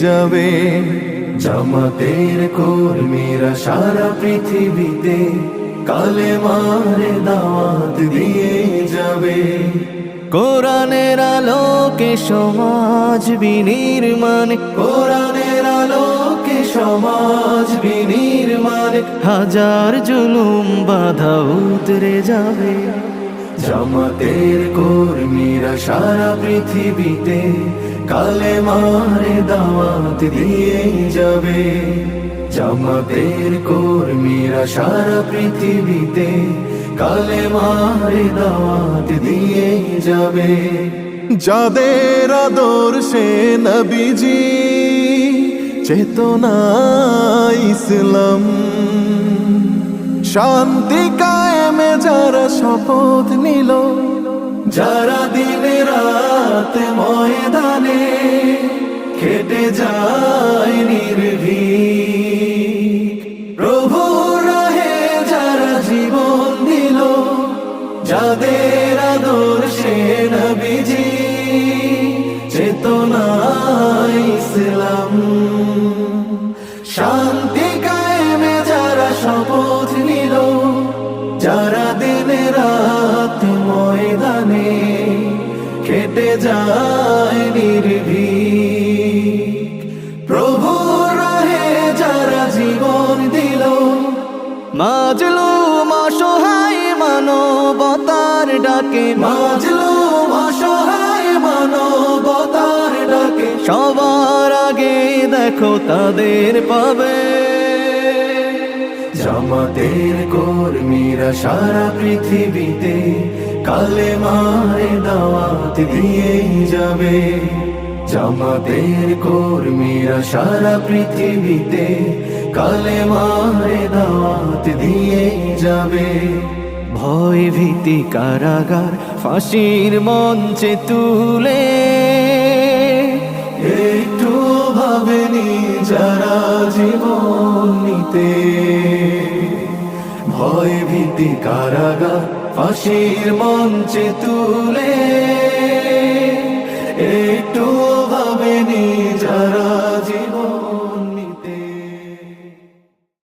যাবে। জামাতের কর্মীরা সারা পৃথিবীতে কালেমার দাওয়াত দিয়ে যাবে। কোরআনের আলোকে সমাজ বিনির্মাণ, কোরআনের আলোকে সমাজ বিনির্মাণ, হাজার জুলুম বাধা উতরে যাবে। জামাতের কর্মীরা সারা পৃথিবীতে কালেমার দাওয়াত দিয়ে যাবে। জামাতের কর্মীরা সারা পৃথিবীতে কালেমার দাওয়াত দিয়ে যাবে। যাদের আদর্শে নবীজি চেতনা ইসলাম, শান্তি কায়েমে যারা শপথ নিল, যারা দিনে রাত ময়দানে খেটে যায় নির্ভীক, প্রভুর রাহে যারা জীবন দিল, যাদের আদর্শে নবীজি চেতনা ইসলাম, শান্তি কায়েমে যারা শপথ নিল, যারা দিনে রাত ময়দানে খেটে যায় নির্ভীক, প্রভুর রাহে যারা জীবন দিল, মাজলুম অসহায় মানবতার ডাকে, মাজলুম অসহায় মানবতার ডাকে, সবার আগে দেখো তাদের পাবে। জামাতের কর্মীরা সারা পৃথিবীতে কালেমার দাওয়াত দিয়ে যাবে। জামাতের কর্মীরা সারা পৃথিবীতে কালেমার দাওয়াত দিয়ে যাবে। ভয় ভীতি কারাগার ফাঁসির মঞ্চে তুলে একটু ভাবেনি যারা জীবন নিতে। ভয় ভীতি কারাগার ফাঁসির মঞ্চে তুলে